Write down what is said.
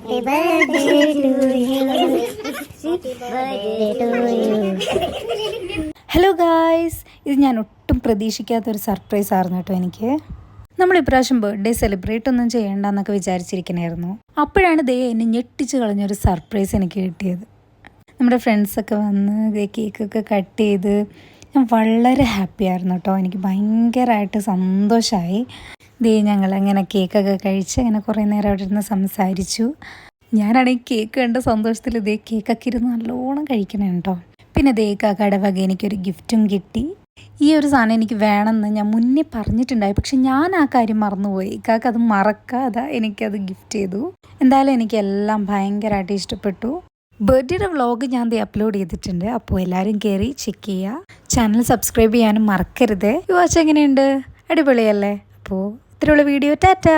Happy birthday to you. Happy birthday to you. Hello guys, ഇത് ഞാൻ ഒട്ടും പ്രതീക്ഷിക്കാത്തൊരു surprise ആയിരുന്നു കേട്ടോ എനിക്ക്. നമ്മൾ ഇപ്രാവശ്യം ബർത്ത്ഡേ സെലിബ്രേറ്റ് ഒന്നും ചെയ്യേണ്ടെന്നൊക്കെ വിചാരിച്ചിരിക്കണമായിരുന്നു. അപ്പോഴാണ് എന്നെ ഞെട്ടിച്ച് കളഞ്ഞൊരു സർപ്രൈസ് എനിക്ക് കിട്ടിയത്. നമ്മുടെ ഫ്രണ്ട്സൊക്കെ വന്ന് കേക്കൊക്കെ കട്ട് ചെയ്ത് ഞാൻ വളരെ ഹാപ്പി ആയിരുന്നു കേട്ടോ. എനിക്ക് ഭയങ്കരമായിട്ട് സന്തോഷമായി. ഞങ്ങളങ്ങനെ കേക്കൊക്കെ കഴിച്ച് അങ്ങനെ കുറേ നേരം അവിടെ ഇരുന്ന് സംസാരിച്ചു. ഞാനാണെങ്കിൽ കേക്ക് കണ്ട സന്തോഷത്തിൽ കേക്കൊക്കെ ഇരുന്ന് നല്ലോണം കഴിക്കണേ കേട്ടോ. പിന്നെ കാക്കയുടെ വക എനിക്കൊരു ഗിഫ്റ്റും കിട്ടി. ഈ ഒരു സാധനം എനിക്ക് വേണമെന്ന് ഞാൻ മുന്നേ പറഞ്ഞിട്ടുണ്ടായി, പക്ഷെ ഞാൻ ആ കാര്യം മറന്നുപോയി. കാക്ക അത് മറക്കാതെ എനിക്കത് ഗിഫ്റ്റ് ചെയ്തു. എന്തായാലും എനിക്കെല്ലാം ഭയങ്കരമായിട്ട് ഇഷ്ടപ്പെട്ടു. ബർത്ത്ഡേയുടെ വ്ളോഗ് ഞാൻ അപ്ലോഡ് ചെയ്തിട്ടുണ്ട്, അപ്പോൾ എല്ലാവരും കയറി ചെക്ക് ചെയ്യുക. ചാനൽ സബ്സ്ക്രൈബ് ചെയ്യാനും മറക്കരുത്. ഈ വാച്ച് എങ്ങനെയുണ്ട്? അടിപൊളിയല്ലേ? അപ്പോൾ ഇത്രയുള്ള വീഡിയോ. ടാറ്റാ.